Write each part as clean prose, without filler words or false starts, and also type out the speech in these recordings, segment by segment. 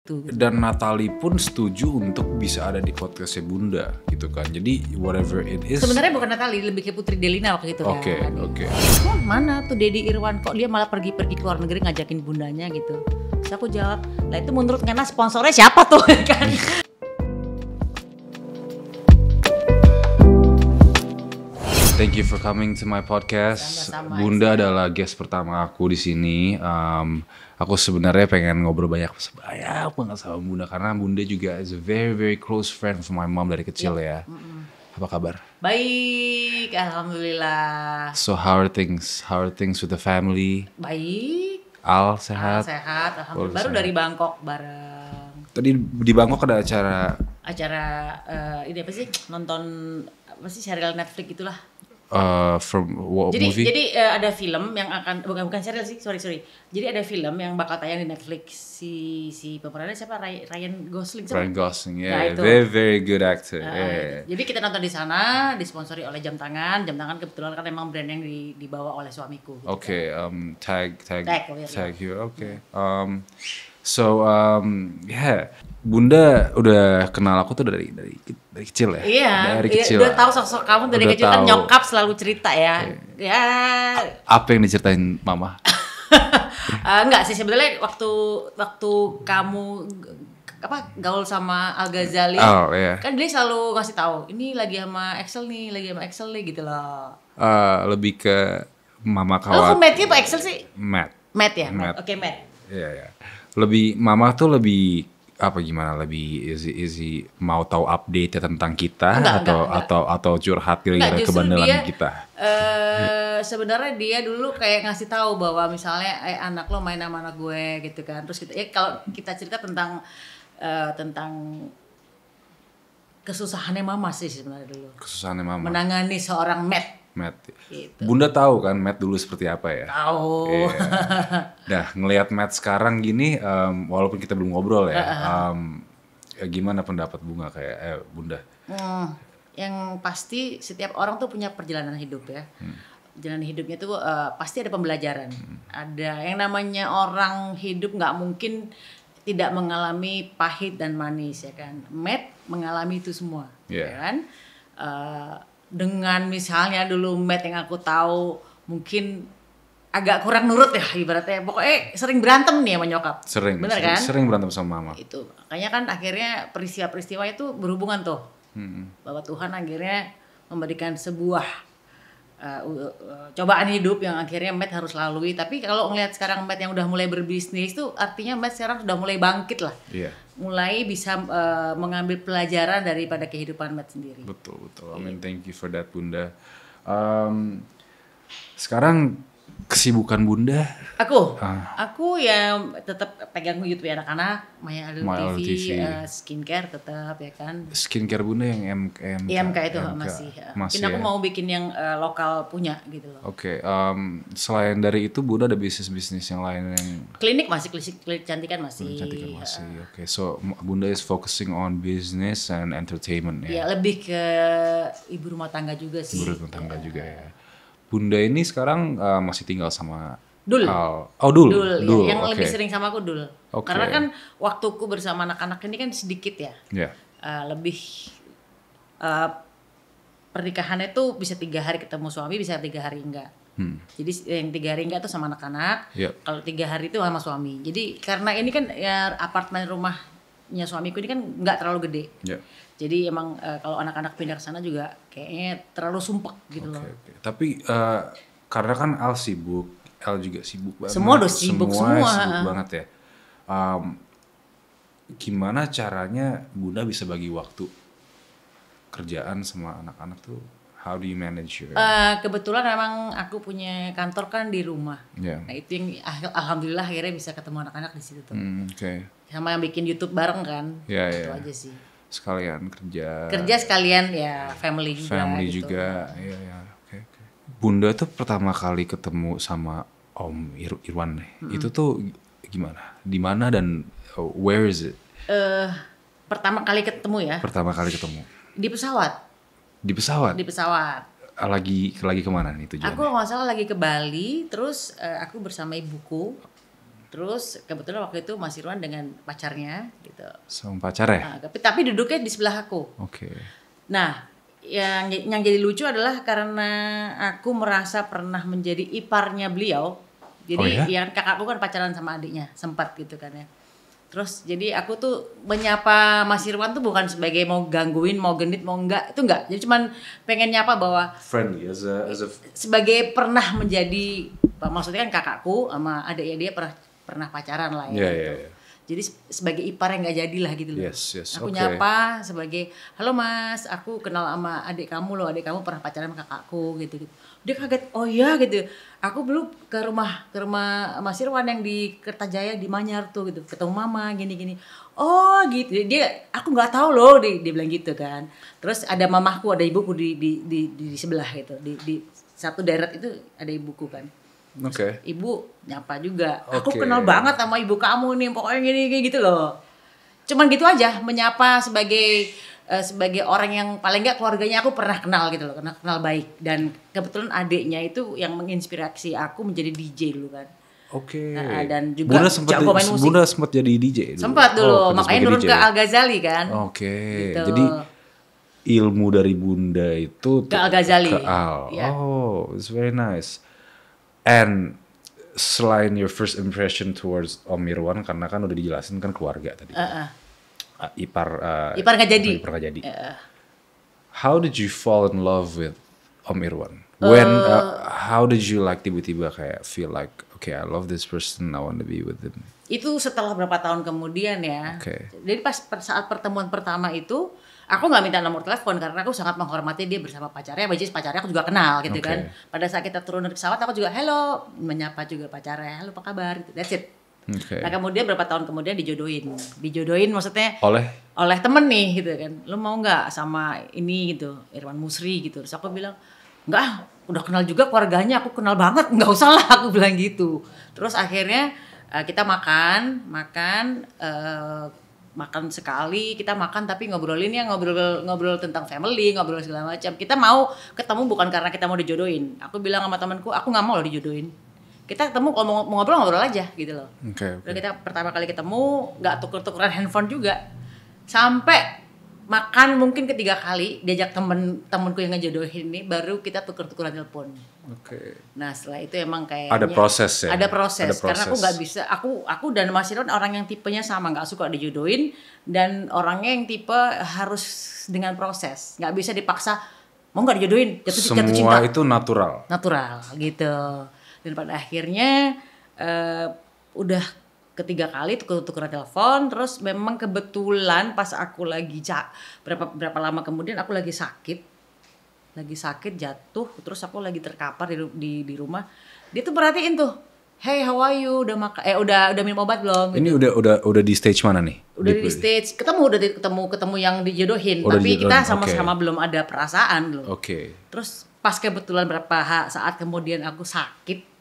Dan Natali pun setuju untuk bisa ada di podcastnya Bunda gitu kan. Jadi whatever it is. Sebenarnya bukan Natali, lebih ke Putri Delina waktu itu Oke. Oh, mana tuh Dedi Irwan kok dia malah pergi-pergi ke luar negeri ngajakin bundanya gitu. Terus aku jawab, lah itu menurut Ngana sponsornya siapa tuh kan? Thank you for coming to my podcast. Sama-sama. Bunda adalah guest pertama aku di sini. Aku sebenarnya pengen ngobrol banyak banget sama Bunda karena Bunda juga is a very very close friend of my mom dari kecil ya. Apa kabar? Baik, alhamdulillah. So how are things? How are things with the family? Baik. Al sehat? Sehat, alhamdulillah. Baru dari Bangkok bareng. Tadi di Bangkok ada Acara ini apa sih? Nonton apa sih serial Netflix itulah. From what movie? Jadi ada film yang akan bukan serial sih, sorry. Jadi ada film yang bakal tayang di Netflix si pemerannya siapa? Ryan Gosling. Ryan Gosling, yeah, Nah, itu. very very good actor. Yeah. Jadi kita nonton di sana, disponsori oleh Jam Tangan. Jam Tangan kebetulan kan emang brand yang dibawa oleh suamiku. Gitu. Okay, tag here. Okay. Yeah, Bunda udah kenal aku tuh dari kecil ya. Iya, dari kecil. Udah tahu sosok kamu dari Udah kecil kan tahu. nyokap selalu cerita ya. Ya. Apa yang diceritain mama? Enggak sih sebenarnya waktu kamu gaul sama Al Ghazali, kan dia selalu ngasih tahu ini lagi sama Excel nih gitu loh. Lebih ke mama Kok Matt-nya apa Excel sih? Matt. Matt ya. Matt. Oke, Matt. Iya. Lebih mama tuh lebih apa gimana lebih is he mau tahu update tentang kita Enggak. atau curhat gara-gara kebandelan kita. Sebenarnya dia dulu kayak ngasih tahu bahwa misalnya anak lo main sama anak gue gitu kan. Terus kita kalau kita cerita tentang kesusahannya mama sih sebenarnya dulu. Kesusahannya mama. Menangani seorang Matt. Gitu. Bunda tahu kan Matt dulu seperti apa ya? Tahu. Yeah. Nah, ngelihat Matt sekarang gini, walaupun kita belum ngobrol ya, gimana pendapat Bunda? Yang pasti setiap orang tuh punya perjalanan hidup ya. Perjalanan hidupnya tuh pasti ada pembelajaran. Ada yang namanya orang hidup nggak mungkin tidak mengalami pahit dan manis ya kan. Matt mengalami itu semua, ya kan. Dengan misalnya dulu Matt yang aku tahu mungkin agak kurang nurut ya ibaratnya, pokoknya sering berantem nih sama nyokap. Bener kan? Sering berantem sama mama. Itu makanya kan akhirnya peristiwa-peristiwa itu berhubungan tuh bahwa Tuhan akhirnya memberikan sebuah cobaan hidup yang akhirnya Matt harus lalui. Tapi kalau ngelihat sekarang Matt yang udah mulai berbisnis tuh artinya Matt sekarang sudah mulai bangkit lah. Iya. Mulai bisa mengambil pelajaran daripada kehidupan Matt sendiri. Betul. I mean, thank you for that Bunda. Sekarang kesibukan Bunda? Aku ya tetap pegang YouTube ya anak-anak, Maya Aldo TV, skincare tetap ya kan. Skincare Bunda yang IMK itu masih. Mungkin aku mau bikin yang lokal punya gitu loh. Oke. Selain dari itu Bunda ada bisnis yang lain yang klinik kecantikan masih. Oke. So Bunda is focusing on business and entertainment ya. Ya lebih ke ibu rumah tangga juga sih. Ibu rumah tangga juga ya. Bunda ini sekarang masih tinggal sama Dul. Dul. Yang lebih sering sama aku Dul. Karena kan waktuku bersama anak-anak ini kan sedikit ya. Yeah. Lebih pernikahannya tuh bisa 3 hari ketemu suami, bisa 3 hari enggak. Jadi yang 3 hari enggak tuh sama anak-anak. Yeah. Kalau 3 hari itu sama suami. Jadi karena ini kan ya apartemen rumahnya suamiku ini kan enggak terlalu gede. Yeah. Jadi emang kalau anak-anak pindah ke sana juga kayaknya terlalu sumpek gitu loh. Okay. Tapi karena kan Al juga sibuk banget. Semua sibuk banget ya. Gimana caranya Bunda bisa bagi waktu kerjaan sama anak-anak tuh? How do you manage your? Kebetulan emang aku punya kantor kan di rumah. Yeah. Nah itu yang alhamdulillah akhirnya bisa ketemu anak-anak di situ tuh. Okay. Sama yang bikin YouTube bareng kan. Itu aja sih. Sekalian kerja sekalian ya family juga ya. Okay. Bunda tuh pertama kali ketemu sama Om Irwan nih itu tuh gimana, di mana dan where is it? Pertama kali ketemu di pesawat lagi kemana nih tujuannya? Aku nggak salah lagi ke Bali, terus aku bersama ibuku Terus kebetulan waktu itu Mas Irwan dengan pacarnya gitu. Sama pacar ya? Nah, tapi duduknya di sebelah aku. Oke. Nah, yang jadi lucu adalah karena aku merasa pernah menjadi iparnya beliau. Jadi yang kakakku kan pacaran sama adiknya, sempat gitu kan ya. Terus jadi aku tuh menyapa Mas Irwan tuh bukan sebagai mau gangguin, mau genit, mau enggak, itu enggak. Jadi cuman pengen nyapa bahwa friendly as a sebagai pernah menjadi, maksudnya kan kakakku sama adiknya dia pernah pacaran lah ya. Gitu. Jadi sebagai ipar yang nggak jadi lah gitu loh. Yes. Aku nyapa sebagai, halo Mas, aku kenal sama adik kamu loh, adik kamu pernah pacaran sama kakakku gitu. Dia kaget, oh iya gitu. Aku belum ke rumah Mas Irwan yang di Kertajaya di Manyar tuh gitu, ketemu mama gini. Oh gitu. Aku nggak tahu loh, dia bilang gitu kan. Terus ada mamahku, ada ibuku di sebelah gitu, di satu deret itu ada ibuku kan. Ibu nyapa juga. Aku kenal banget sama ibu kamu nih, pokoknya gini gitu loh. Cuman gitu aja, menyapa sebagai orang yang paling nggak keluarganya aku pernah kenal gitu loh, kenal baik. Dan kebetulan adiknya itu yang menginspirasi aku menjadi DJ dulu kan. Dan juga jago main musik. Bunda sempat jadi DJ dulu. Sempat dulu, makanya turun ke Al Ghazali kan. Gitu. Jadi ilmu dari Bunda itu ke Al Ghazali. Oh, it's very nice. And selain your first impression towards Om Irwan, karena kan udah dijelasin kan keluarga tadi. Ipar nggak jadi. How did you fall in love with Om Irwan? When how did you like tiba-tiba kayak feel like okay, I love this person, I want to be with him? Itu setelah berapa tahun kemudian ya. Jadi saat pertemuan pertama itu aku nggak minta nomor telepon karena aku sangat menghormati dia bersama pacarnya, pacarnya aku juga kenal gitu kan. Pada saat kita turun dari pesawat aku juga hello, menyapa juga pacarnya, halo apa kabar gitu. That's it. Nah kemudian berapa tahun kemudian dijodohin maksudnya oleh temen nih gitu kan. Lu mau nggak sama ini gitu, Irwan Musri gitu. Terus aku bilang enggak, udah kenal juga keluarganya, aku kenal banget, nggak usah lah aku bilang gitu. Terus akhirnya kita makan sekali, kita makan tapi ngobrol tentang family, ngobrol segala macam. Kita mau ketemu bukan karena kita mau dijodohin. Aku bilang sama temanku, aku nggak mau loh dijodohin. Kita ketemu kalau mau ngobrol aja gitu loh. Udah kita pertama kali ketemu nggak tuker-tukeran handphone juga. Sampai makan mungkin ketiga kali diajak temenku yang ngejodohin ini baru kita tuker-tukeran telepon. Nah setelah itu emang kayaknya ada proses ya. Ada proses. Karena aku nggak bisa. Aku dan Mas Irwan orang yang tipenya sama, nggak suka dijodohin dan orangnya yang tipe harus dengan proses, nggak bisa dipaksa. Mau nggak dijodohin jatuh cinta. Semua itu natural gitu. Dan pada akhirnya udah ketiga kali tukeran telepon, terus memang kebetulan pas aku lagi berapa lama kemudian aku lagi sakit jatuh, terus aku lagi terkapar di rumah. Dia tuh perhatiin tuh, hey how are you, udah minum obat belum? Ini gitu. udah di stage mana nih? Udah di stage ketemu yang dijodohin, tapi kita sama-sama belum ada perasaan loh. Terus pas kebetulan saat kemudian aku sakit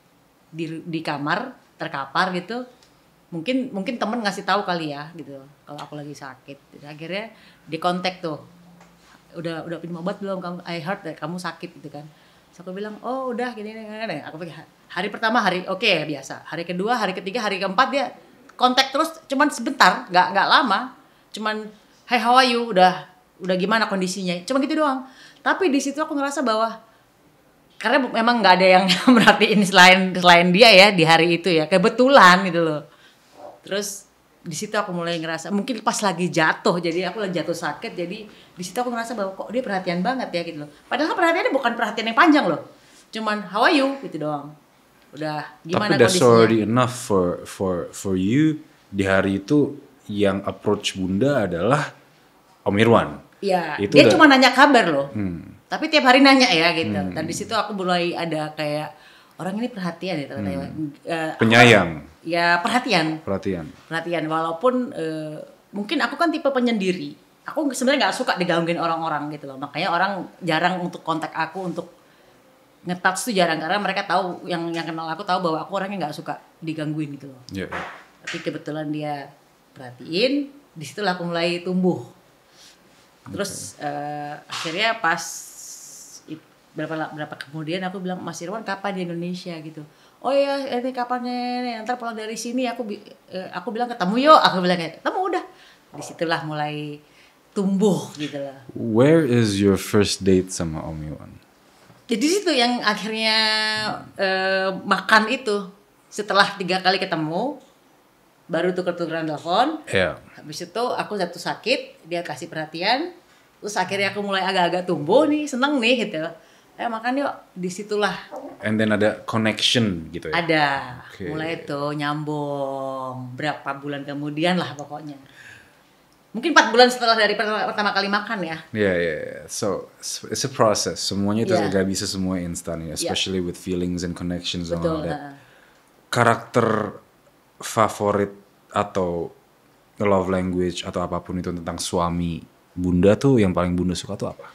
di kamar terkapar gitu. Mungkin temen ngasih tahu kali ya gitu kalau aku lagi sakit. Jadi akhirnya di kontak tuh, udah minum obat belum kamu? I heard kamu sakit gitu kan. Terus aku bilang oh udah gini. Aku pikir hari pertama oke, biasa. Hari kedua, hari ketiga, hari keempat dia kontak terus, cuman sebentar, nggak lama. Cuman hey how are you, udah gimana kondisinya, cuma gitu doang. Tapi di situ aku ngerasa bahwa karena memang nggak ada yang merhatiin selain dia ya di hari itu ya, kebetulan gitu loh. Terus di situ aku mulai ngerasa mungkin pas lagi jatuh, jadi aku lagi jatuh sakit, jadi di situ aku ngerasa bahwa kok dia perhatian banget ya gitu loh. Padahal perhatiannya bukan perhatian yang panjang loh, cuman how are you gitu doang. Udah gimana kondisinya. Tapi that's already enough for you. Di hari itu yang approach Bunda adalah Om Irwan. Iya, dia cuma nanya kabar loh. Tapi tiap hari nanya ya gitu. Dan di situ aku mulai ada kayak orang ini perhatian ya ternyata. Penyayang. Ya perhatian. Walaupun mungkin aku kan tipe penyendiri. Aku sebenarnya nggak suka digangguin orang-orang gitu loh. Makanya orang jarang untuk kontak aku untuk nge-touch tuh jarang, karena mereka tahu yang kenal aku tahu bahwa aku orangnya nggak suka digangguin gitu loh. Tapi kebetulan dia perhatiin, di situ aku mulai tumbuh. Terus akhirnya pas berapa kemudian aku bilang Mas Irwan kapan di Indonesia gitu. oh ya ini kapan nih, ntar pulang dari sini aku bilang ketemu yuk, aku bilang kayak ketemu udah. Disitulah mulai tumbuh gitu lah. Where is your first date sama Om Iwan? Jadi situ yang akhirnya makan itu setelah 3 kali ketemu baru tuker-tukeran telepon. Yeah. Habis itu aku jatuh sakit, dia kasih perhatian. Terus akhirnya aku mulai agak-agak tumbuh nih, seneng nih gitu. Makan yuk, disitulah. And then ada connection gitu ya? Ada, mulai tuh nyambung. Berapa bulan kemudian lah pokoknya. Mungkin 4 bulan setelah dari pertama kali makan ya. Yeah. So it's a process. Semuanya itu gak bisa semua instan ya, especially with feelings and connections and all that. Karakter favorit atau love language atau apapun itu tentang suami Bunda tuh yang paling Bunda suka tuh apa?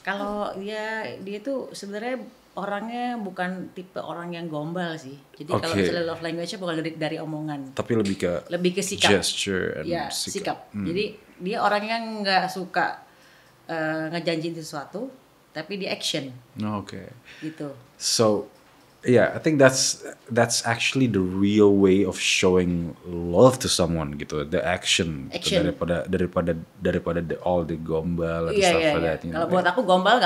Kalau dia tuh sebenarnya orangnya bukan tipe orang yang gombal sih. Jadi kalau misalnya love language-nya bukan dari omongan. Tapi lebih ke sikap. Gesture and sikap. Jadi dia orang yang nggak suka ngejanjiin sesuatu, tapi di action. Gitu. So, yeah, I think that's actually the real way of showing love to someone gitu, the action. Gitu, daripada all the gombal and stuff like that. Kalau buat aku gombal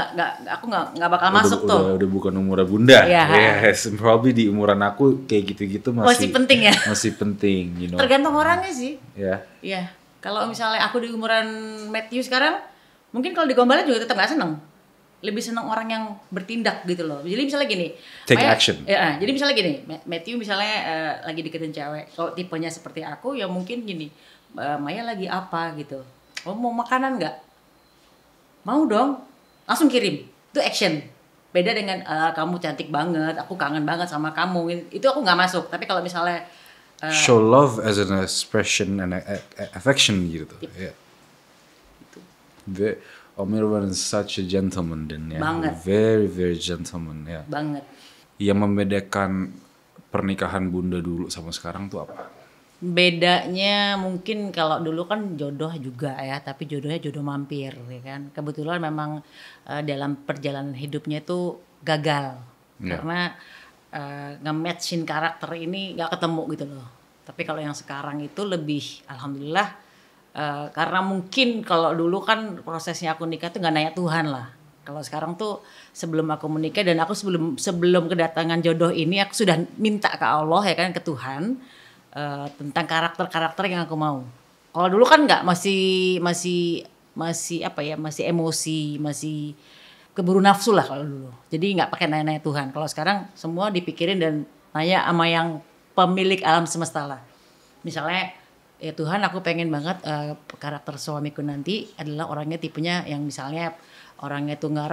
aku nggak bakal masuk tuh. Udah bukan umur Bunda. Yes, probably di umuran aku kayak gitu-gitu masih penting ya. Masih penting, you know. Tergantung orangnya sih. Iya. Kalau misalnya aku di umuran Matthew sekarang, mungkin kalau digombalnya juga tetap nggak seneng. Lebih senang orang yang bertindak gitu loh. Jadi misalnya gini, take action. Ya, jadi misalnya gini, Matthew misalnya lagi deketin cewek. Kalau tipenya seperti aku ya mungkin gini, Maya lagi apa gitu. Oh mau makanan nggak? Mau dong. Langsung kirim. Itu action. Beda dengan kamu cantik banget, aku kangen banget sama kamu. Itu aku nggak masuk. Tapi kalau misalnya show love as an expression and affection gitu tuh. Yeah. Om Irwan is such a gentleman dan ya. Banget. Very very gentleman ya. Banget. Yang membedakan pernikahan Bunda dulu sama sekarang tuh apa? Bedanya mungkin kalau dulu kan jodoh juga ya, tapi jodohnya jodoh mampir ya kan. Kebetulan memang dalam perjalanan hidupnya itu gagal. Karena nge-matchin karakter ini gak ketemu gitu loh. Tapi kalau yang sekarang itu lebih alhamdulillah. Karena mungkin kalau dulu kan prosesnya aku nikah tuh nggak nanya Tuhan lah. Kalau sekarang tuh sebelum aku menikah dan aku sebelum kedatangan jodoh ini aku sudah minta ke Allah ya kan, ke Tuhan tentang karakter yang aku mau. Kalau dulu kan nggak, masih apa ya, masih emosi, masih keburu nafsu lah kalau dulu. Jadi nggak pakai nanya Tuhan. Kalau sekarang semua dipikirin dan nanya sama yang pemilik alam semesta lah. Misalnya ya Tuhan, aku pengen banget karakter suamiku nanti adalah orangnya tipenya yang misalnya orangnya tuh nggak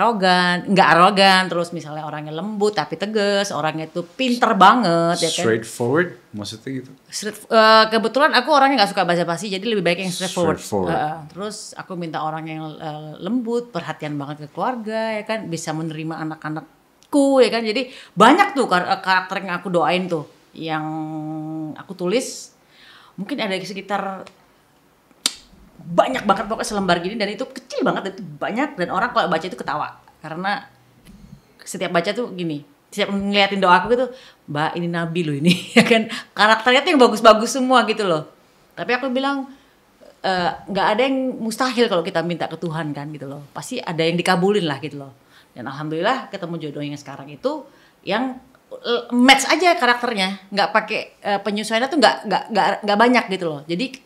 arogan, terus misalnya orangnya lembut tapi tegas, orangnya tuh pinter banget, ya kan? Straightforward, maksudnya gitu? Kebetulan aku orangnya nggak suka basa-basi, jadi lebih baik yang straightforward. Terus aku minta orang yang lembut, perhatian banget ke keluarga, ya kan, bisa menerima anak-anakku, ya kan. Jadi banyak tuh karakter yang aku doain tuh, yang aku tulis. Mungkin ada sekitar banyak banget pokoknya selembar gini, dan itu kecil banget dan itu banyak, dan orang kalau baca itu ketawa karena setiap baca tuh gini, setiap ngeliatin doaku gitu, Mbak ini nabi loh ini ya kan, karakternya tuh yang bagus-bagus semua gitu loh. Tapi aku bilang nggak ada yang mustahil kalau kita minta ke Tuhan kan gitu loh, pasti ada yang dikabulin lah gitu loh. Dan alhamdulillah ketemu jodoh yang sekarang itu yang match aja karakternya, nggak pakai penyesuaiannya tuh nggak banyak gitu loh, jadi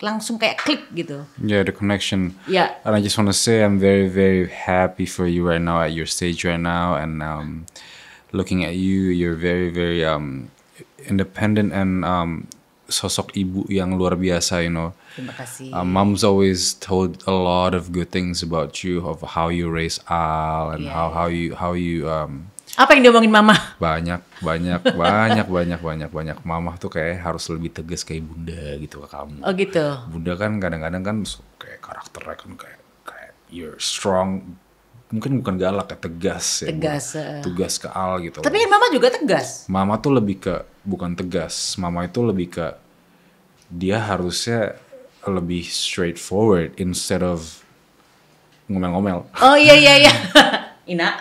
langsung kayak klik gitu. Yeah, the connection. Yeah. And I just want to say I'm very very happy for you right now at your stage right now, and looking at you, you're very very independent and sosok ibu yang luar biasa, you know. Terima kasih. Mom's always told a lot of good things about you, of how you raise Al and how you apa yang diomongin mama? Banyak. Mama tuh kayak harus lebih tegas kayak Bunda gitu ke kamu. Oh gitu. Bunda kan kadang-kadang kan kayak karakternya kan kayak you're strong. Mungkin bukan galak, kayak tegas ya. Tegas ke Al gitu. Tapi kan mama juga tegas. Mama tuh lebih ke bukan tegas. Mama itu lebih ke dia harusnya lebih straightforward instead of ngomel-ngomel. Oh iya. Ina.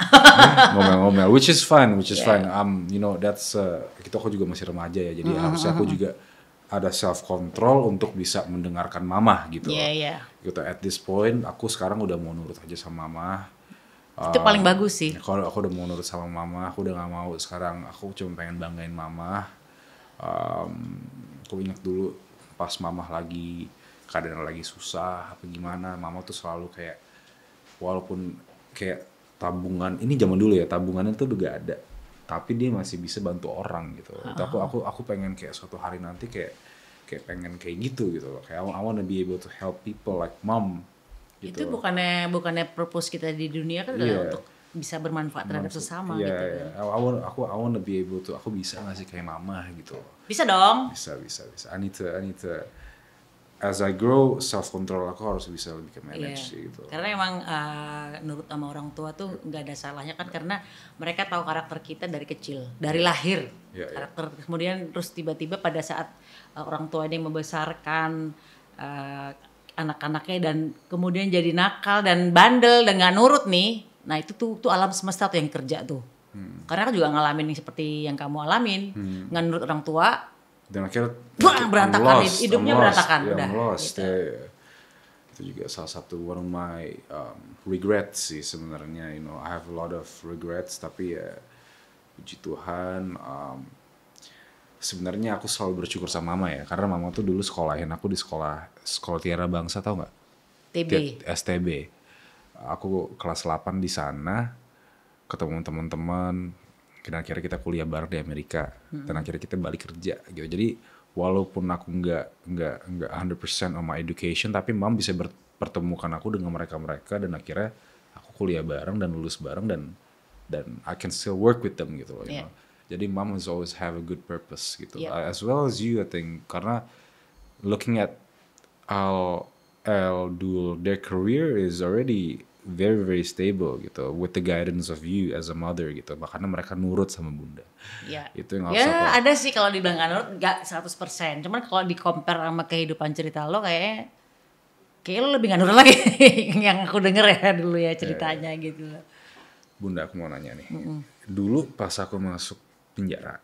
Ngomel-ngomel, which is fine. You know, that's gitu, aku juga masih remaja ya, jadi harusnya aku juga ada self control untuk bisa mendengarkan mama gitu. Gitu, at this point aku sekarang udah mau nurut aja sama mama. Itu paling bagus sih. Kalau aku udah mau nurut sama mama, aku udah gak mau sekarang, aku cuma pengen banggain mama. Aku ingat dulu pas mama lagi keadaan lagi susah apa gimana, mama tuh selalu kayak, walaupun kayak tabungan, ini zaman dulu ya, tabungannya tuh udah gak ada, tapi dia masih bisa bantu orang gitu. Itu aku pengen kayak suatu hari nanti kayak pengen kayak gitu loh. Kayak I wanna be able to help people like mom. Gitu. Itu bukannya purpose kita di dunia kan adalah untuk bisa bermanfaat terhadap sesama gitu. I wanna be able to, aku bisa nggak sih kayak mama gitu. Bisa dong. Bisa. I need to as I grow, self control aku harus bisa lebih ke manage gitu. Karena emang nurut sama orang tua tuh nggak ada salahnya kan, karena mereka tahu karakter kita dari kecil, dari lahir. Karakter kemudian terus tiba-tiba pada saat orang tua ini membesarkan anak-anaknya dan kemudian jadi nakal dan bandel dan nggak nurut nih, nah itu tuh alam semesta tuh yang kerja tuh. Karena aku juga ngalamin seperti yang kamu alamin, nggak nurut orang tua dan akhirnya berantakan, hidupnya berantakan. I'm lost. Itu juga salah satu one of my regrets sih sebenarnya. You know, I have a lot of regrets, tapi ya puji Tuhan. Sebenarnya aku selalu bersyukur sama mama ya, karena mama tuh dulu sekolahin aku di sekolah Tiara Bangsa, tau nggak? STB. Aku kelas 8 di sana, ketemu teman-teman, dan akhirnya kita kuliah bareng di Amerika, dan akhirnya kita balik kerja gitu. Jadi walaupun aku nggak 100% on my education, tapi mom bisa pertemukan aku dengan mereka, dan akhirnya aku kuliah bareng dan lulus bareng, dan I can still work with them gitu loh. You know? Jadi mom has always have a good purpose gitu. As well as you, I think, karena looking at Al Dul, their career is already very very stable gitu, with the guidance of you as a mother gitu. Makanya mereka nurut sama bunda. Itu yang harus aku. Ada sih kalau dibilang gak nurut, gak 100%. Cuman kalau di compare sama kehidupan cerita lo, kayak lo lebih gak nurut lagi yang aku denger ya dulu ya ceritanya gitu. Bunda, aku mau nanya nih. Dulu pas aku masuk penjara,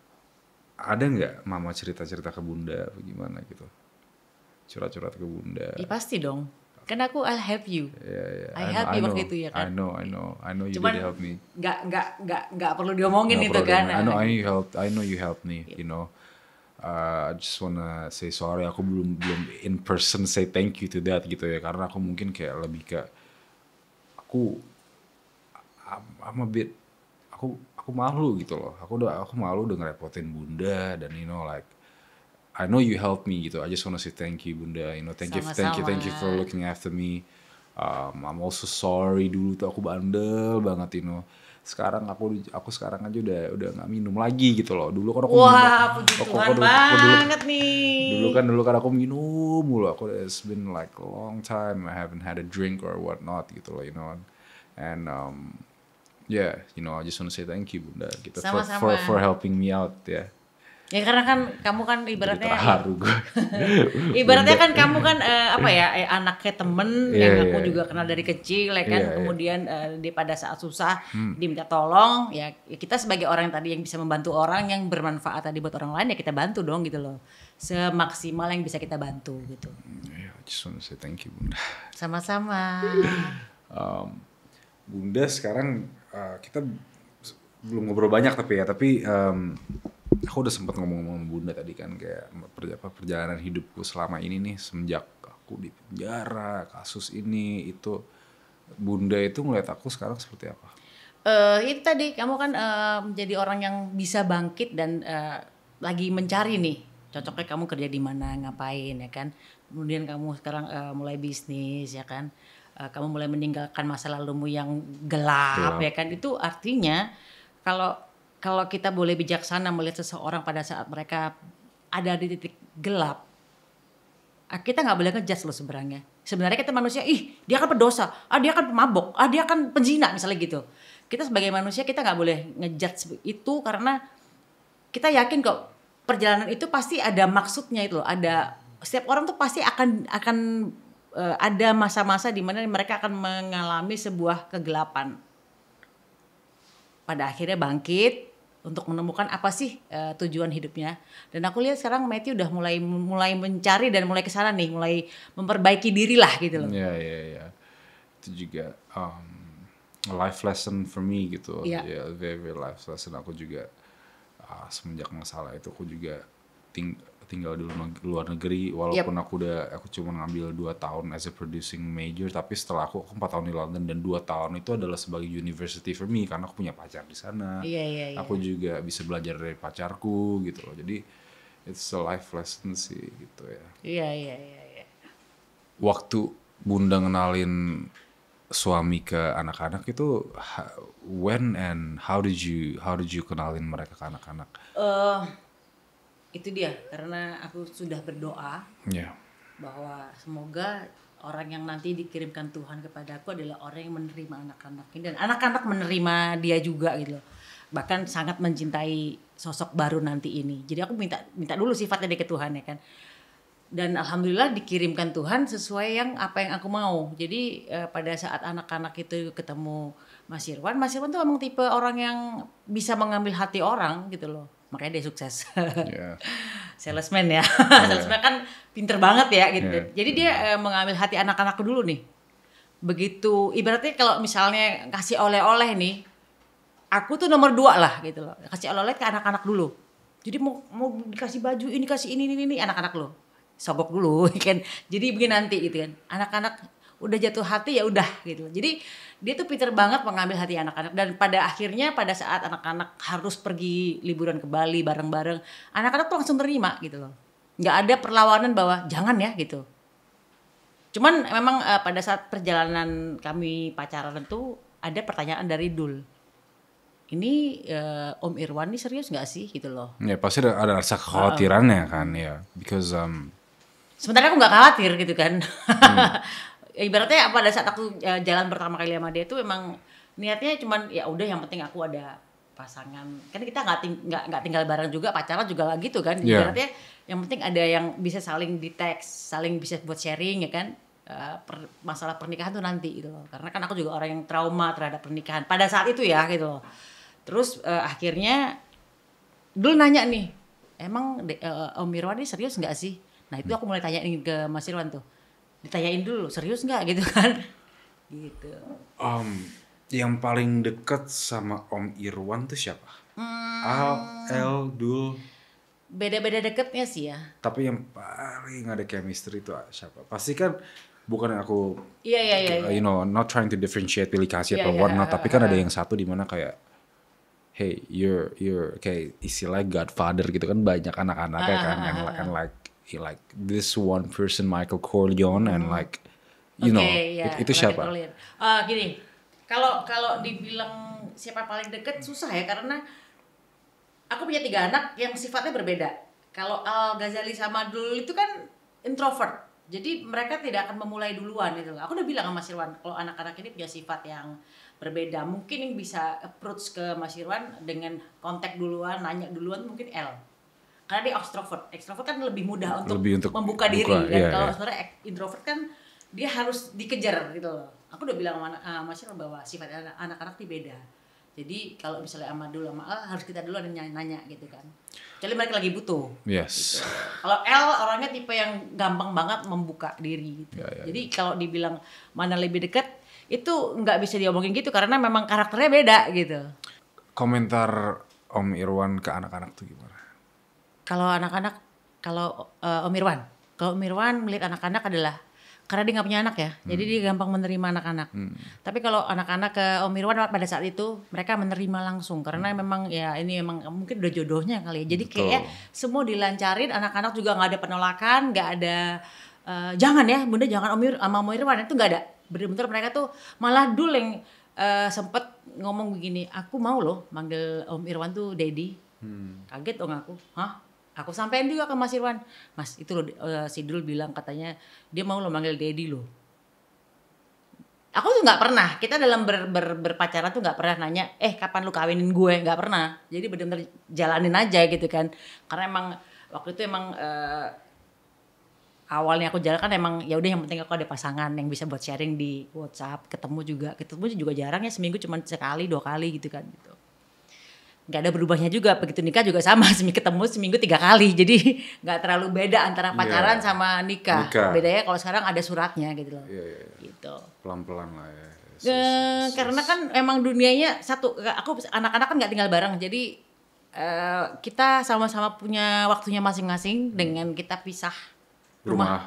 ada nggak mama cerita-cerita ke bunda bagaimana gitu? Curhat-curhat ke bunda? Ya pasti dong. Kan aku I'll help you. I help you waktu itu ya kan. I know you cuman did help me. Gak perlu diomongin itu kan. I know you helped me, you know. I just wanna say sorry, aku belum in person say thank you to that gitu ya, karena aku mungkin kayak lebih ke I'm a bit, aku malu gitu loh. Aku malu udah ngerepotin bunda, dan you know like I know you helped me gitu. I just wanna say thank you bunda. You know, thank you for looking after me. I'm also sorry dulu tuh aku bandel banget, you know. Sekarang aku sekarang aja udah nggak minum lagi gitu loh. Dulu kan aku puji Tuhan banget nih. Dulu kan aku minum mulu. It's been like a long time I haven't had a drink or whatnot gitu loh, you know. And you know, I just want to say thank you bunda gitu. Sama-sama. For helping me out ya. Ya karena kan kamu kan ibaratnya terharu gue. Ibaratnya kan kamu kan anaknya temen yang aku juga kenal dari kecil ya kan. Kemudian di pada saat susah diminta tolong, ya kita sebagai orang yang tadi yang bisa membantu orang, yang bermanfaat tadi buat orang lain, ya kita bantu dong gitu loh. Semaksimal yang bisa kita bantu gitu. I just want to say thank you bunda. Sama-sama. Bunda, sekarang kita belum ngobrol banyak tapi aku udah sempat ngomong-ngomong bunda tadi kan, kayak perjalanan hidupku selama ini nih, semenjak aku di penjara, kasus ini itu, bunda itu ngeliat aku sekarang seperti apa? Itu tadi kamu kan menjadi orang yang bisa bangkit dan lagi mencari nih cocoknya kamu kerja di mana, ngapain ya kan. Kemudian kamu sekarang mulai bisnis ya kan. Kamu mulai meninggalkan masa lalumu yang gelap ya kan. Itu artinya kalau kita boleh bijaksana melihat seseorang pada saat mereka ada di titik gelap, kita nggak boleh ngejudge loh sebenarnya. Sebenarnya kita manusia, dia kan berdosa, dia kan pemabok, dia kan penzina misalnya gitu. Kita sebagai manusia kita nggak boleh ngejudge itu, karena kita yakin kok perjalanan itu pasti ada maksudnya itu loh. Setiap orang tuh pasti akan ada masa-masa di mana mereka akan mengalami sebuah kegelapan. pada akhirnya bangkit untuk menemukan apa sih tujuan hidupnya. Dan aku lihat sekarang Matthew udah mulai mencari dan mulai kesana nih, mulai memperbaiki diri lah gitu loh. Iya. Itu juga life lesson for me gitu. Iya. Very, very life lesson. Aku juga semenjak masalah itu aku juga tinggal di luar negeri, walaupun aku cuma ngambil 2 tahun as a producing major, tapi setelah aku 4 tahun di London dan 2 tahun itu adalah sebagai university for me karena aku punya pacar di sana. Iya. Aku juga bisa belajar dari pacarku gitu loh. Jadi it's a life lesson sih gitu ya. Iya. Waktu Bunda ngenalin suami ke anak-anak itu when and how did you kenalin mereka ke anak-anak? Itu dia, karena aku sudah berdoa bahwa semoga orang yang nanti dikirimkan Tuhan kepadaku adalah orang yang menerima anak-anak ini dan anak-anak menerima dia juga gitu loh. Bahkan sangat mencintai sosok baru nanti ini. Jadi aku minta dulu sifatnya dari Tuhan ya kan. Dan alhamdulillah dikirimkan Tuhan sesuai apa yang aku mau. Jadi pada saat anak-anak itu ketemu Mas Irwan tuh emang tipe orang yang bisa mengambil hati orang gitu loh. Makanya dia sukses. Salesman ya. Salesman kan pinter banget ya gitu. Jadi dia mengambil hati anak-anakku dulu nih. Begitu ibaratnya kalau misalnya kasih oleh-oleh nih, aku tuh nomor 2 lah gitu loh. Kasih oleh-oleh ke anak-anak dulu. Jadi mau dikasih baju ini, kasih ini anak-anak lo. Sogok dulu kan. Jadi begini nanti gitu kan. Anak-anak udah jatuh hati ya udah gitu. Jadi dia tuh pinter banget mengambil hati anak-anak dan pada akhirnya pada saat anak-anak harus pergi liburan ke Bali bareng-bareng, anak-anak tuh langsung terima gitu loh. Nggak ada perlawanan bahwa jangan ya gitu. Cuman memang pada saat perjalanan kami pacaran tuh ada pertanyaan dari Dul. Ini Om Irwan ini serius nggak sih gitu loh? Ya pasti ada rasa kekhawatirannya kan ya, because sebenarnya aku nggak khawatir gitu kan. Ibaratnya pada saat aku jalan pertama kali sama dia itu memang niatnya cuman ya udah yang penting aku ada pasangan. Kan kita nggak tinggal bareng juga, pacaran juga lah gitu kan. Ibaratnya yang penting ada yang bisa saling di teks, saling bisa buat sharing ya kan. Masalah pernikahan tuh nanti gitu loh. Karena kan aku juga orang yang trauma terhadap pernikahan pada saat itu ya gitu loh. Terus akhirnya dulu nanya nih, emang Om Irwan ini serius nggak sih? Nah itu aku mulai tanyain ke Mas Irwan tuh. Ditanyain dulu, serius nggak gitu kan? Gitu. Yang paling deket sama Om Irwan tuh siapa? Al, Dul. Beda-beda deketnya sih ya. Tapi yang paling ada chemistry itu siapa? Pasti kan bukan aku, Iya. you know, not trying to differentiate pilih kasih atau whatnot, tapi kan ada yang satu di mana kayak, hey, you're kayak istilah Godfather gitu kan, banyak anak-anaknya kan, and like this one person Michael Corleone and like you know itu siapa? Gini, kalau dibilang siapa paling deket susah ya karena aku punya 3 anak yang sifatnya berbeda. Kalau Al Ghazali sama Dul itu kan introvert, jadi mereka tidak akan memulai duluan gitu. Aku udah bilang sama Mas Irwan kalau anak-anak ini punya sifat yang berbeda. Mungkin yang bisa approach ke Mas Irwan dengan kontak duluan, nanya duluan mungkin L. Karena dia extrovert kan lebih mudah untuk membuka diri. Dan kalau sebenarnya introvert kan dia harus dikejar gitu loh. Aku udah bilang sama Mas Irwan bahwa sifat anak-anak ini beda. Jadi kalau misalnya sama Dul sama Al harus kita duluan nanya gitu kan. Kecuali mereka lagi butuh. Yes. Gitu. Kalau L orangnya tipe yang gampang banget membuka diri gitu. Jadi kalau dibilang mana lebih dekat itu nggak bisa diomongin gitu karena memang karakternya beda gitu. Komentar Om Irwan ke anak-anak tuh gimana? Kalau anak-anak, Om Irwan melihat anak-anak adalah karena dia nggak punya anak ya, jadi dia gampang menerima anak-anak. Tapi kalau anak-anak ke Om Irwan pada saat itu mereka menerima langsung karena memang ya ini memang mungkin udah jodohnya kali ya. Jadi kayak semua dilancarin, anak-anak juga nggak ada penolakan, nggak ada jangan ya Bunda jangan Om Irwan itu nggak ada. Bener-bener mereka tuh malah Dul yang sempet ngomong begini, aku mau loh manggil Om Irwan tuh Daddy. Kaget dong aku, hah? Aku sampein juga ke Mas Irwan, Mas itu loh si Dul bilang katanya dia mau lo manggil Daddy lo. Aku tuh nggak pernah, kita dalam berpacaran tuh nggak pernah nanya, kapan lu kawinin gue, nggak pernah. Jadi benar-benar jalanin aja gitu kan. Karena emang waktu itu emang awalnya aku jalan kan emang ya udah yang penting aku ada pasangan yang bisa buat sharing di WhatsApp, ketemu juga jarang ya seminggu cuma sekali 2 kali gitu kan gitu. nggak ada berubahnya juga, begitu nikah juga sama, ketemu seminggu 3 kali, jadi nggak terlalu beda antara pacaran sama nikah. Bedanya kalau sekarang ada suratnya gitu loh. Gitu. Pelan-pelan lah ya. Karena kan emang dunianya satu, aku anak-anak kan nggak tinggal bareng, jadi kita sama-sama punya waktunya masing-masing dengan kita pisah rumah.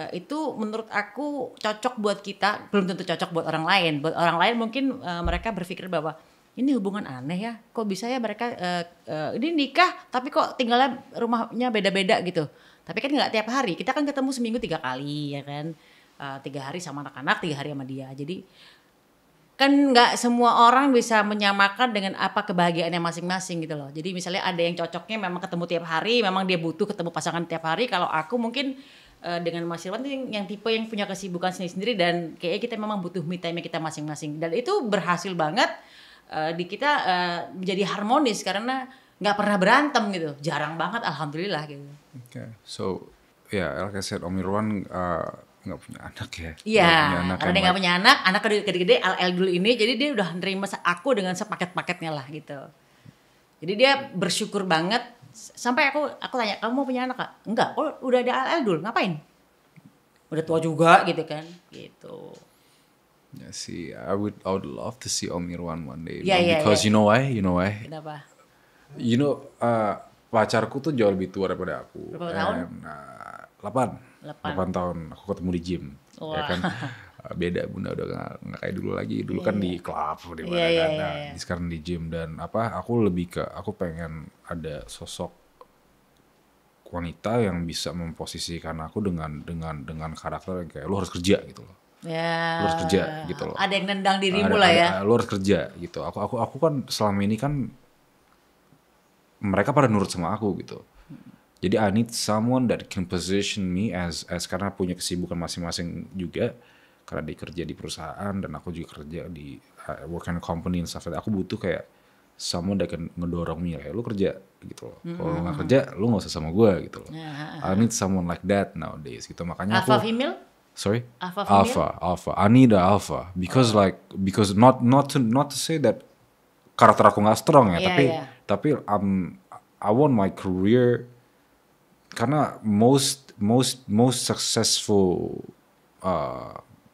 Itu menurut aku cocok buat kita, belum tentu cocok buat orang lain. Buat orang lain mungkin mereka berpikir bahwa ini hubungan aneh ya, kok bisa ya mereka ini nikah tapi kok tinggalnya rumahnya beda-beda gitu. Tapi kan nggak tiap hari, kita kan ketemu seminggu 3 kali ya kan, 3 hari sama anak-anak, 3 hari sama dia. Jadi kan nggak semua orang bisa menyamakan dengan apa kebahagiaannya masing-masing gitu loh. Jadi misalnya ada yang cocoknya memang ketemu tiap hari, memang dia butuh ketemu pasangan tiap hari. Kalau aku mungkin dengan Mas Irwan tuh yang tipe yang punya kesibukan sendiri-sendiri dan kayaknya kita memang butuh me time kita masing-masing. Dan itu berhasil banget di kita menjadi harmonis karena nggak pernah berantem gitu. Jarang banget, alhamdulillah gitu. Okay. So like I said, Om Irwan nggak punya anak ya. Iya, karena dia nggak punya anak gede-gede LL dulu ini, jadi dia udah nerima aku dengan sepaket-paketnya lah gitu. Jadi dia bersyukur banget, sampai aku tanya, kamu mau punya anak gak? Enggak, udah ada LL dulu, ngapain? Udah tua juga gitu kan, gitu. Ya sih, I would love to see Om Irwan one day. Because you know why? Kenapa? Pacarku tuh jauh lebih tua daripada aku. Berapa tahun? 8 tahun aku ketemu di gym. Ya kan. Beda, Bunda udah nggak kayak dulu lagi. Dulu kan di klub di mana kan. Sekarang di gym dan aku pengen ada sosok wanita yang bisa memposisikan aku dengan karakter yang kayak lu harus kerja gitu loh. Ya. Lu harus kerja gitu loh. Ada yang nendang dirimu lah ya. Lu harus kerja gitu. Aku kan selama ini kan mereka pada nurut sama aku gitu. Jadi I need someone that can position me as karena punya kesibukan masing-masing juga, karena dia kerja di perusahaan dan aku juga kerja di work in a company and stuff like that. Aku butuh kayak someone that can ngedorong me kayak lu kerja gitu loh. Kalau lu nggak kerja, lu nggak usah sama gue gitu loh. I need someone like that nowadays gitu. Makanya alpha female? Sorry? Alpha. I need an alpha because not to say that karakter aku nggak strong ya, tapi I want my career. Karena most successful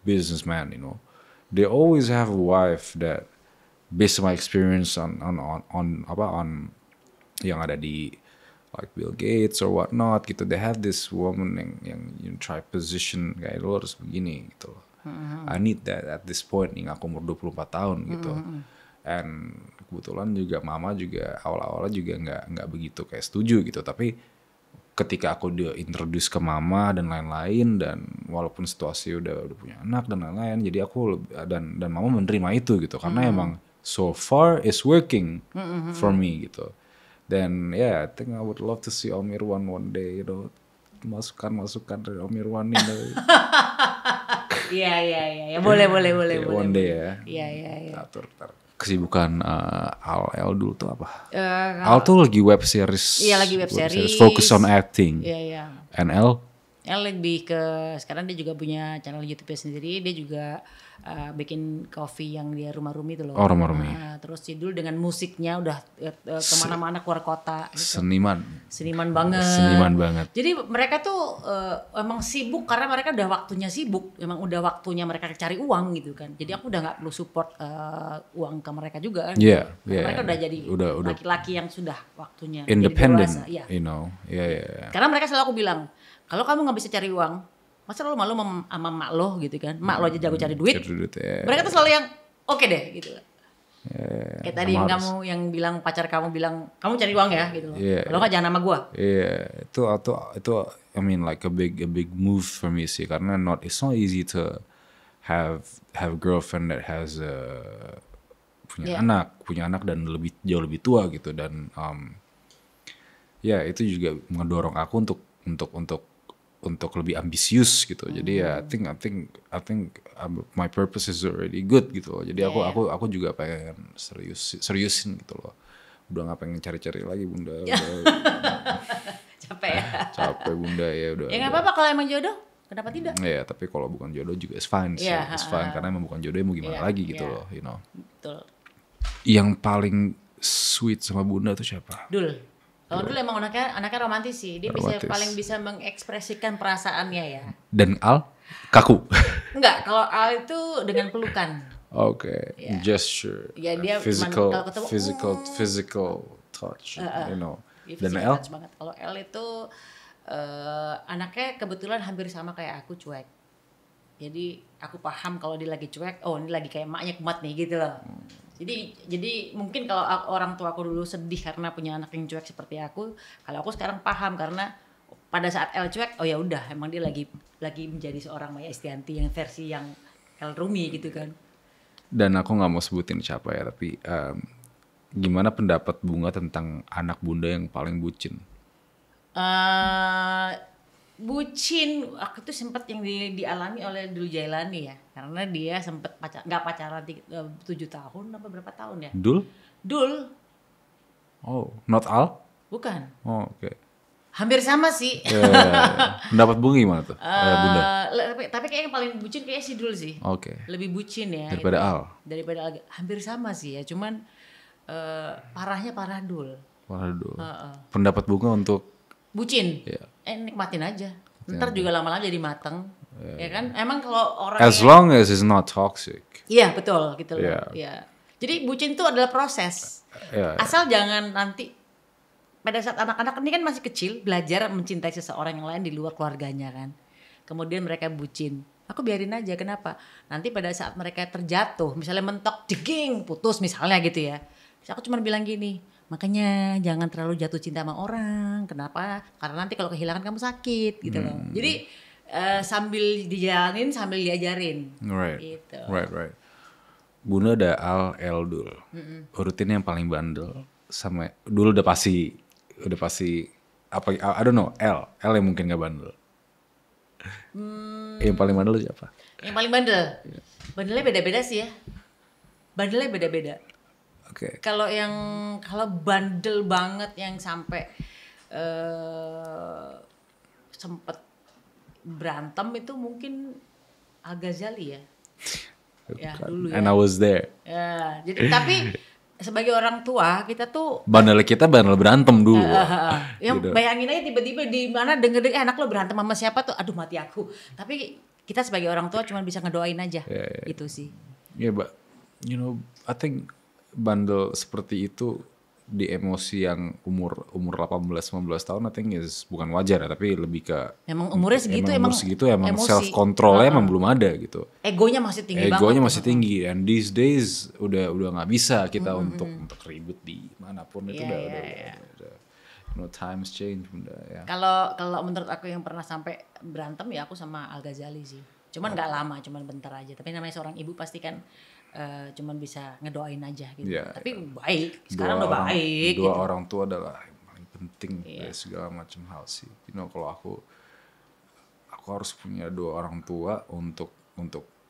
businessmen, they always have a wife that, based on my experience on yang ada di like Bill Gates or whatnot gitu, they have this woman yang try position kayak lo harus begini gitu loh. I need that at this point yang aku umur 24 tahun gitu. And kebetulan juga mama juga awal-awalnya juga nggak begitu kayak setuju gitu, tapi ketika aku introduce ke mama dan lain-lain, dan walaupun situasi udah punya anak dan lain-lain, jadi aku dan mama menerima itu gitu karena emang so far it's working for me gitu. Dan I think I would love to see Om Irwan one day, masukan dari Om Irwan ini. Iya, boleh. One day ya. Iya. Atur. Kesibukan Al dulu tuh apa? Al tuh lagi web series. Iya, lagi web series. Focus on acting. Iya. NL lebih ke, sekarang dia juga punya channel YouTube sendiri. Dia juga bikin coffee yang dia rumah-rumi itu loh. Oh, rumah-rumi. Terus Sidul dengan musiknya udah kemana-mana keluar kota. Gitu. Seniman banget. Jadi mereka tuh emang sibuk karena mereka udah waktunya sibuk. Emang udah waktunya mereka cari uang gitu kan. Jadi aku udah nggak perlu support uang ke mereka juga kan. Iya. Mereka udah jadi laki-laki yang sudah waktunya independent, jadi dewasa. you know. Yeah. Karena mereka selalu aku bilang, kalau kamu nggak bisa cari uang, masa lo malu sama mak lo gitu kan. Mak lo aja jago cari duit. Mereka tuh selalu yang oke deh gitu. Kayak tadi kamu yang bilang, pacar kamu bilang, kamu cari uang ya gitu loh. Kalau nggak jangan sama gue. Itu I mean like a big move for me sih, karena it's not easy to have girlfriend that has punya anak dan jauh lebih tua gitu, dan itu juga ngedorong aku untuk lebih ambisius gitu. Jadi I think my purpose is already good gitu loh. Jadi aku juga pengen seriusin gitu loh. Udah nggak pengen cari-cari lagi, Bunda. Capek ya. Capek, Bunda, ya udah. Ya nggak apa-apa kalau emang jodoh. Kenapa tidak? Ya, tapi kalau bukan jodoh juga it's fine. It's fine karena emang bukan jodoh, mau gimana lagi gitu loh, Betul. Yang paling sweet sama bunda tuh siapa? Dul. Kalau Dul emang anaknya romantis sih. Dia Romantis. paling bisa mengekspresikan perasaannya ya. Dan Al kaku. Enggak, kalau Al itu dengan pelukan. Oke, gesture, Ya, dia physical, kalau ketemu, physical touch, you know. Dia Dan physical L, touch banget. Kalau L itu anaknya kebetulan hampir sama kayak aku, cuek. Jadi aku paham kalau dia lagi cuek, oh ini lagi kayak maknya kumat nih gitu loh. Jadi mungkin kalau orang tua aku dulu sedih karena punya anak yang cuek seperti aku, kalau aku sekarang paham karena pada saat L cuek, oh ya udah, emang dia lagi menjadi seorang Maya Estianty yang versi yang L Rumi gitu kan. dan aku nggak mau sebutin siapa ya, tapi gimana pendapat Bunga tentang anak bunda yang paling bucin? Bucin, aku tuh sempat yang dialami oleh Dul Jailani ya, karena dia sempat nggak pacaran 7 tahun apa berapa tahun ya? Dul? Dul, Oh, not Al? bukan. Oh, oke. Hampir sama sih. Pendapat Bunga gimana tuh? Bunda? Tapi kayak yang paling bucin kayak si Dul sih. Oke. Lebih bucin ya. Daripada itu. Al? Daripada Al. Hampir sama sih ya. Cuman parahnya parah Dul. Parah Dul. Pendapat Bunga untuk? Bucin. Iya. Nikmatin aja. Ntar juga lama-lama jadi mateng. Ya kan? Emang kalau orang As long as it's not toxic. Iya betul gitu loh. Iya. Iya. Jadi bucin itu adalah proses. Iya. Asal jangan nanti pada saat anak-anak ini kan masih kecil belajar mencintai seseorang yang lain di luar keluarganya kan. Kemudian mereka bucin. Aku biarin aja, kenapa? Nanti pada saat mereka terjatuh, misalnya mentok, jeging, putus misalnya gitu ya. Terus aku cuma bilang gini, makanya jangan terlalu jatuh cinta sama orang. Kenapa? Karena nanti kalau kehilangan kamu sakit gitu loh. Jadi sambil dijalanin, sambil diajarin. Right. Gitu. Right. Bunda ada Al, L, Dul. Urutin yang paling bandel sama Dul udah pasti apa? I don't know. L yang mungkin gak bandel. Yang paling bandel siapa? Yang paling bandel, bandelnya beda-beda sih ya. Bandelnya beda-beda. Oke. Kalau bandel banget yang sampai sempet berantem itu mungkin Al-Ghazali ya. Ya dulu ya. And I was there. Ya, jadi tapi sebagai orang tua kita tuh Bandel berantem dulu. yang Gitu. bayangin aja tiba-tiba di mana denger anak lo berantem sama siapa tuh, aduh mati aku. Tapi kita sebagai orang tua cuma bisa ngedoain aja. Gitu sih. Yeah, but you know, I think bandel seperti itu di emosi yang umur 18-19 tahun I think bukan wajar ya, tapi lebih ke emang umur segitu emang self controlnya emang belum ada gitu. Egonya masih tinggi banget. Egonya masih tinggi, and these days udah nggak bisa kita untuk ribut di manapun itu udah you know, times change bunda ya. Kalau menurut aku yang pernah sampai berantem ya aku sama Al-Ghazali sih. Cuman nggak lama, cuman bentar aja. Tapi namanya seorang ibu pasti kan cuman bisa ngedoain aja gitu. Yeah, tapi baik, sekarang udah baik. Dua gitu. orang tua adalah yang paling penting dari segala macam hal sih. You know, kalau aku harus punya dua orang tua untuk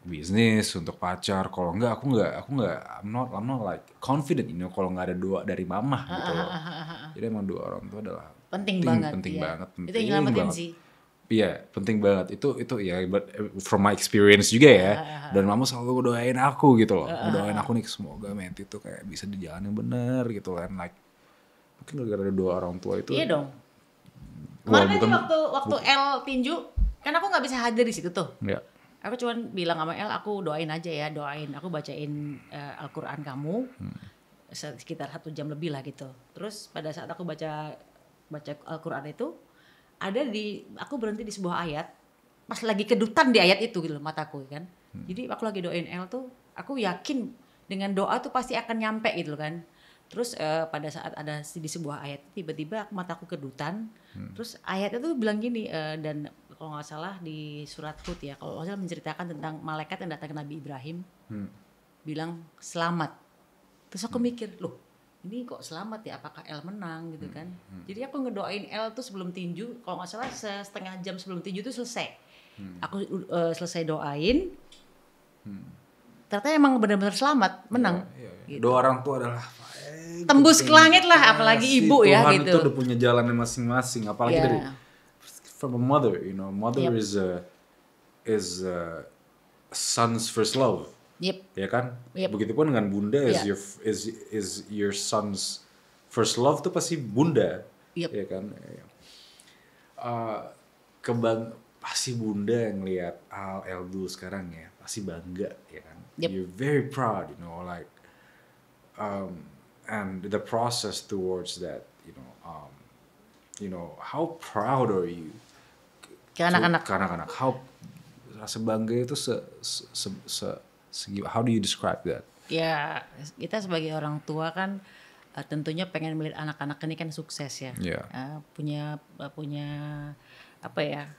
bisnis, untuk pacar. Kalau enggak, aku enggak. I'm not like confident, you know, kalau nggak ada dua dari mama gitu loh. Jadi emang dua orang tua adalah penting banget. Itu yang nyelamatin sih. Iya, penting banget. Itu ya, but from my experience juga ya. Dan mama selalu doain aku gitu loh. Doain aku nih, semoga Meti tuh kayak bisa di jalan yang benar gitu kan. Like, mungkin gara-gara ada dua orang tua itu. Iya dong. Kemarin waktu L tinju, kan aku nggak bisa hadir di situ tuh. Iya. Aku cuma bilang sama L, aku doain aja ya, aku bacain Al-Quran kamu sekitar 1 jam lebih lah gitu. Terus pada saat aku baca Al-Quran itu, aku berhenti di sebuah ayat, pas lagi kedutan di ayat itu gitu loh mataku kan. Jadi aku lagi doain L tuh, aku yakin dengan doa tuh pasti akan nyampe gitu kan. Terus pada saat ada di sebuah ayat, tiba-tiba mataku kedutan. Terus ayatnya tuh bilang gini, dan kalau nggak salah di surat Hud ya, kalau nggak salah menceritakan tentang malaikat yang datang ke Nabi Ibrahim, bilang selamat. Terus aku mikir, loh ini kok selamat ya, apakah L menang gitu kan. Jadi aku ngedoain L tuh sebelum tinju, kalau nggak salah setengah jam sebelum tinju tuh selesai. Aku selesai doain, ternyata emang benar-benar selamat, menang. Gitu. Dua orang tua adalah tembus ke langit lah, apalagi ibu ya Tuhan gitu. Tuhan itu udah punya jalannya masing-masing, apalagi dari from a mother, you know, mother is a son's first love. Ya kan? Begitupun dengan bunda is your son's first love tuh pasti bunda. Ya kan? Pasti bunda ngelihat Al Eldul sekarang ya, pasti bangga ya kan. You're very proud, like and the process towards that, how proud are you? Ke anak-anak. How rasa bangga itu how do you describe that? Ya, kita sebagai orang tua kan tentunya pengen melihat anak-anak ini kan sukses ya. Punya apa ya?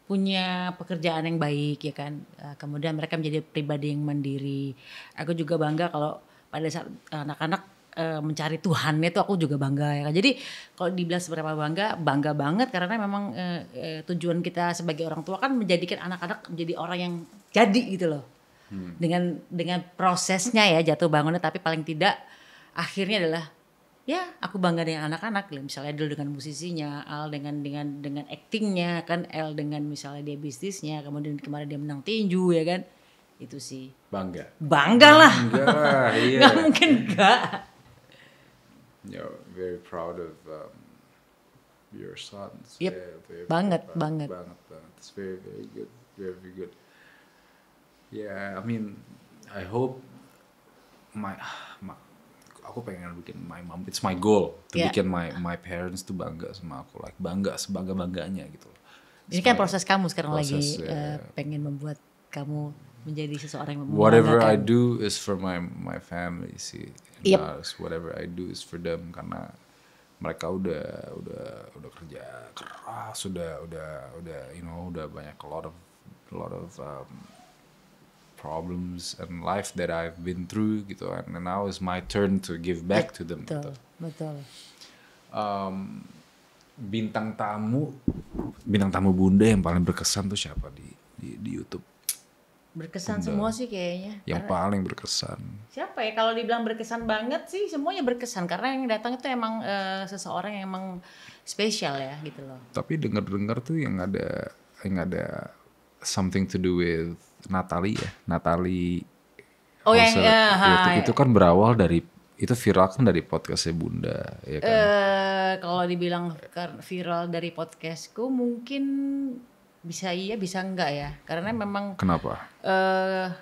Punya pekerjaan yang baik ya kan. Kemudian mereka menjadi pribadi yang mandiri. Aku juga bangga kalau pada saat anak-anak mencari Tuhannya itu aku juga bangga ya kan. Jadi kalau dibilang seberapa bangga banget karena memang tujuan kita sebagai orang tua kan menjadikan anak-anak menjadi orang yang jadi gitu loh. Dengan prosesnya ya jatuh bangunnya, tapi paling tidak akhirnya adalah ya aku bangga dengan anak-anak, misalnya dulu dengan musisinya, Al dengan aktingnya kan, El dengan misalnya dia bisnisnya, kemudian kemarin dia menang tinju ya kan, itu sih bangga lah, iya. Nggak mungkin enggak. You're very proud of your sons. Banget. It's very good, very good. Yeah, I mean, I hope aku pengen bikin my mom, it's my goal to bikin my parents tuh bangga sama aku, like bangga sebangga-bangganya gitu. Ini kan proses kamu sekarang lagi pengen membuat kamu menjadi seseorang yang membanggakan. Whatever I do is for my family sih. Whatever I do is for them, karena mereka udah kerja keras, udah banyak a lot of problems and life that I've been through gitu, and now is my turn to give back to them. Betul. Bintang tamu bunda yang paling berkesan tuh siapa di YouTube? Berkesan bunda. Semua sih kayaknya. Yang paling berkesan. Siapa ya? Kalau dibilang berkesan banget sih semuanya berkesan, karena yang datang itu emang seseorang yang emang spesial ya gitu loh. Tapi dengar tuh yang ada something to do with Natalie. Oh yang itu kan berawal dari, itu viral kan dari podcastnya bunda ya kan. Kalau dibilang viral dari podcastku mungkin bisa iya bisa enggak ya, karena memang kenapa?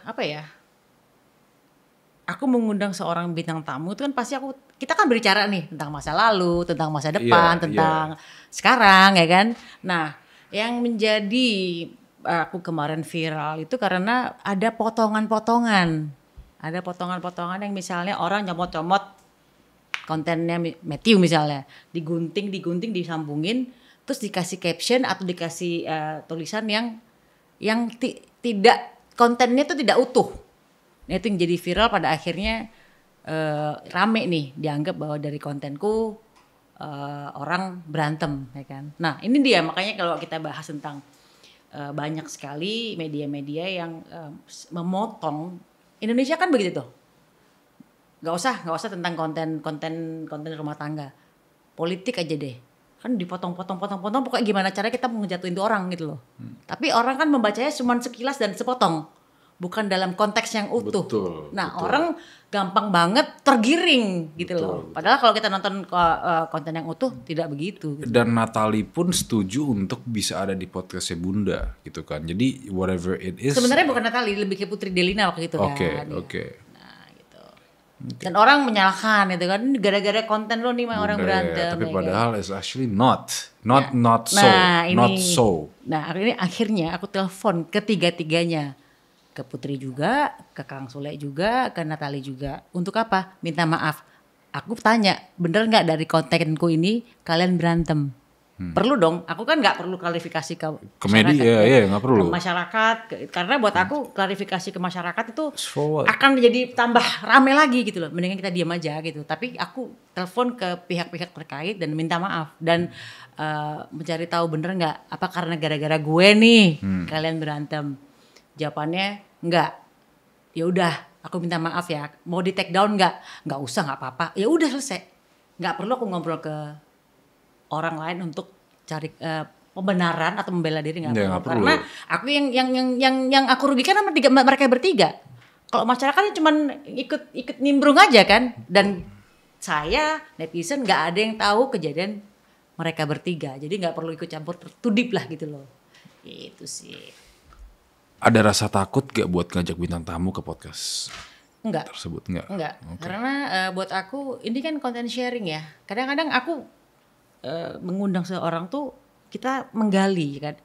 Apa ya, aku mengundang seorang bintang tamu itu kan pasti kita kan berbicara nih tentang masa lalu, tentang masa depan, tentang sekarang ya kan. Nah yang menjadi aku kemarin viral itu karena ada potongan-potongan yang misalnya orang nyomot-nyomot kontennya Matthew misalnya, digunting disambungin, terus dikasih caption atau dikasih tulisan yang tidak, kontennya itu tidak utuh. Nah itu yang jadi viral, pada akhirnya rame nih dianggap bahwa dari kontenku orang berantem ya kan. Nah ini dia, makanya kalau kita bahas tentang banyak sekali media-media yang memotong. Indonesia kan begitu tuh. Gak usah tentang konten rumah tangga, politik aja deh, kan dipotong pokoknya gimana caranya kita mau ngejatuhin tuh orang gitu loh. Tapi orang kan membacanya cuma sekilas dan sepotong, bukan dalam konteks yang utuh. Betul. Orang gampang banget tergiring gitu loh. Padahal kalau kita nonton konten yang utuh tidak begitu. Gitu. Dan Natalie pun setuju untuk bisa ada di podcastnya bunda gitu kan. Jadi whatever it is. Sebenarnya bukan Natalie, lebih ke Putri Delina waktu itu kan. Oke. Nah gitu. Dan orang menyalahkan itu kan, gara-gara konten lo nih orang berantem. Tapi padahal it's actually not so. Nah akhirnya aku telepon ketiga-tiganya. Ke Putri juga, ke Kang Sule juga, ke Natalie juga. Untuk apa? Minta maaf. Aku tanya, bener gak dari kontenku ini kalian berantem? Perlu dong, aku kan gak perlu klarifikasi ke media, gak perlu. Ke masyarakat, karena buat aku klarifikasi ke masyarakat itu akan jadi tambah rame lagi gitu loh. Mendingan kita diam aja gitu. Tapi aku telepon ke pihak-pihak terkait dan minta maaf. Dan mencari tahu bener gak, apa karena gara-gara gue nih kalian berantem? Jawabannya enggak. Ya udah, aku minta maaf ya. Mau di take down enggak? Enggak usah, enggak apa-apa. Ya udah selesai. Enggak perlu aku ngobrol ke orang lain untuk cari pembenaran atau membela diri nggak perlu. perlu. Karena aku yang aku rugikan sama mereka bertiga. Kalau masyarakatnya cuman ikut nimbrung aja kan, dan saya netizen nggak ada yang tahu kejadian mereka bertiga, jadi nggak perlu ikut campur tertudip lah gitu loh. Itu sih. Ada rasa takut gak buat ngajak bintang tamu ke podcast tersebut? Enggak. Okay. Karena buat aku ini kan content sharing ya. Kadang-kadang aku mengundang seorang tuh kita menggali kan.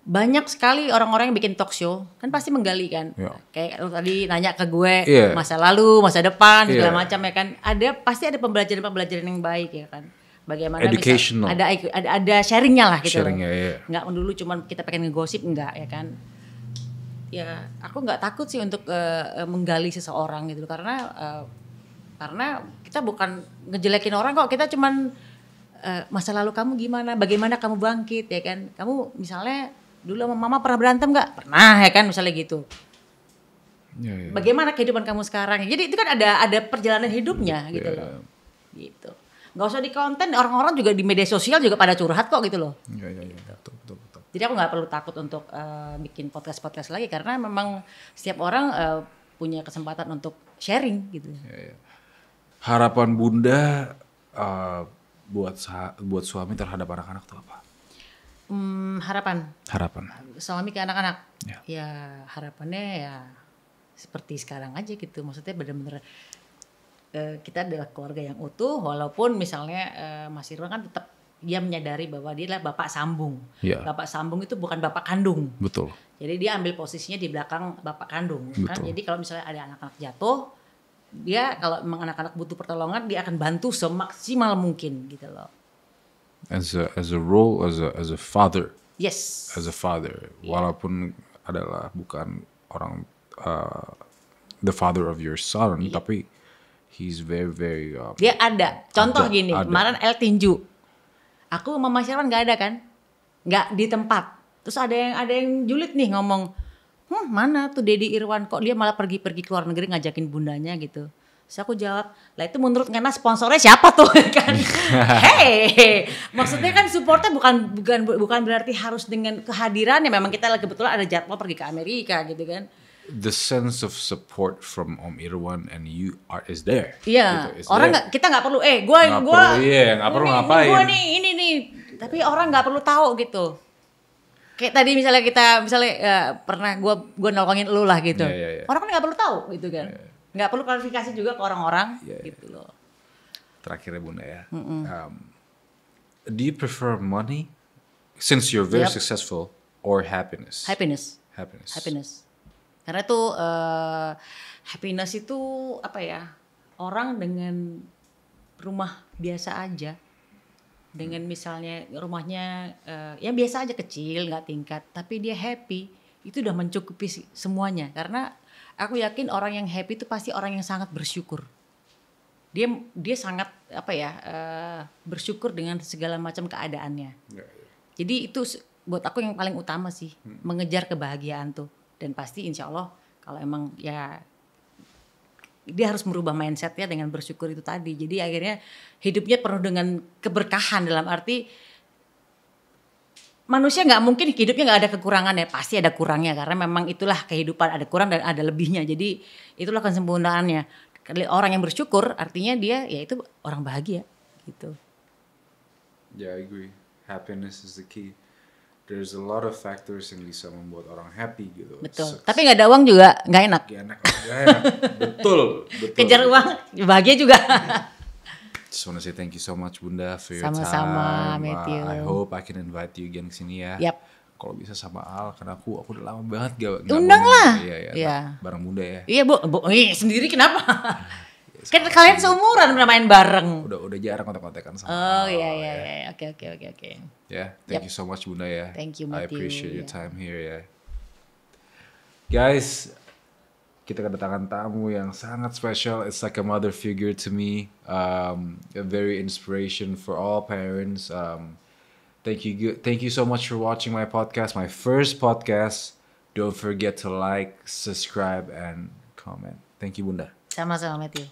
Banyak sekali orang-orang yang bikin talk show kan pasti menggali kan. Kayak lu tadi nanya ke gue masa lalu, masa depan segala macam ya kan. Pasti ada pembelajaran yang baik ya kan. Bagaimana educational. Ada sharingnya lah gitu. Sharingnya, Nggak dulu cuman kita pengen ngegosip, enggak ya kan. Ya aku nggak takut sih untuk menggali seseorang gitu karena kita bukan ngejelekin orang kok, kita cuman masa lalu kamu gimana, bagaimana kamu bangkit ya kan. Kamu misalnya dulu sama mama pernah berantem nggak? Pernah ya kan, misalnya gitu. Bagaimana kehidupan kamu sekarang? Jadi itu kan ada perjalanan hidupnya gitu loh. Gitu. Nggak usah di konten, orang-orang juga di media sosial juga pada curhat kok gitu loh. Betul. Jadi aku nggak perlu takut untuk bikin podcast lagi karena memang setiap orang punya kesempatan untuk sharing gitu. Harapan Bunda buat suami terhadap anak-anak itu apa? Harapan suami ke anak-anak ya harapannya ya seperti sekarang aja gitu, maksudnya benar-benar kita adalah keluarga yang utuh, walaupun misalnya Mas Irwan kan tetap dia menyadari bahwa dia adalah bapak sambung. Bapak sambung itu bukan bapak kandung. Betul. Jadi dia ambil posisinya di belakang bapak kandung kan. Jadi kalau misalnya ada anak-anak jatuh, dia kalau memang anak-anak butuh pertolongan, dia akan bantu semaksimal mungkin gitu loh. As a role as a father. Yes. As a father, walaupun adalah bukan orang the father of your son, tapi he's very very. Dia ada. Contoh gini, kemarin El tinju, aku sama Mas Irwan nggak ada kan, nggak di tempat. Terus ada yang julid nih ngomong, mana tuh Dedi Irwan kok dia malah pergi ke luar negeri ngajakin bundanya gitu. Terus aku jawab, lah itu menurut Ngana sponsornya siapa tuh kan? Hey, maksudnya kan supportnya bukan berarti harus dengan kehadirannya. Memang kita kebetulan ada jadwal pergi ke Amerika gitu kan. The sense of support from Om Irwan and you is there. Iya, gitu, orang kita nggak perlu. Gue nggak perlu ngapain. Gue ini. Tapi orang nggak perlu tahu gitu. Kayak tadi misalnya pernah gue nolongin lu lah gitu. Orang kan nggak perlu tahu gitu kan. Nggak perlu klarifikasi juga ke orang-orang gitu loh. Terakhirnya Bunda ya. Do you prefer money since you're very successful or happiness? Happiness. Karena tuh happiness itu apa ya? Orang dengan rumah biasa aja, dengan misalnya rumahnya ya biasa aja kecil, nggak tingkat, tapi dia happy, itu udah mencukupi semuanya. Karena aku yakin orang yang happy itu pasti orang yang sangat bersyukur. Dia sangat bersyukur dengan segala macam keadaannya. Jadi itu buat aku yang paling utama sih, mengejar kebahagiaan tuh. Dan pasti insya Allah kalau emang ya dia harus merubah mindsetnya dengan bersyukur itu tadi. Jadi akhirnya hidupnya penuh dengan keberkahan, dalam arti manusia nggak mungkin hidupnya nggak ada kekurangan ya, pasti ada kurangnya karena memang itulah kehidupan, ada kurang dan ada lebihnya. Jadi itulah kesempurnaannya. Orang yang bersyukur artinya dia ya itu orang bahagia gitu. Yeah, I agree. Happiness is the key. There's a lot of factors yang bisa membuat orang happy gitu. Betul. Tapi nggak ada uang juga nggak enak. Gak enak. Betul. Kejar uang bahagia juga. Just want to say thank you so much Bunda for your Sama-sama, time. Matthew. I hope I can invite you again kesini ya. Yep. Kalau bisa sama Al, karena aku udah lama banget gak undang lah. Iya. Bareng Bunda ya. Iya bu, sendiri kenapa? Kan kalian seumuran udah main bareng. Udah jarang kontak-kontakan sama. Oh iya. Oke. Yeah, thank you so much Bunda ya. Thank you I Matthew. appreciate your time here ya. Guys, kita kedatangan tamu yang sangat special. It's like a mother figure to me. A very inspiration for all parents. Thank you so much for watching my podcast, my first podcast. Don't forget to like, subscribe, and comment. Thank you Bunda. Sama-sama Matthew.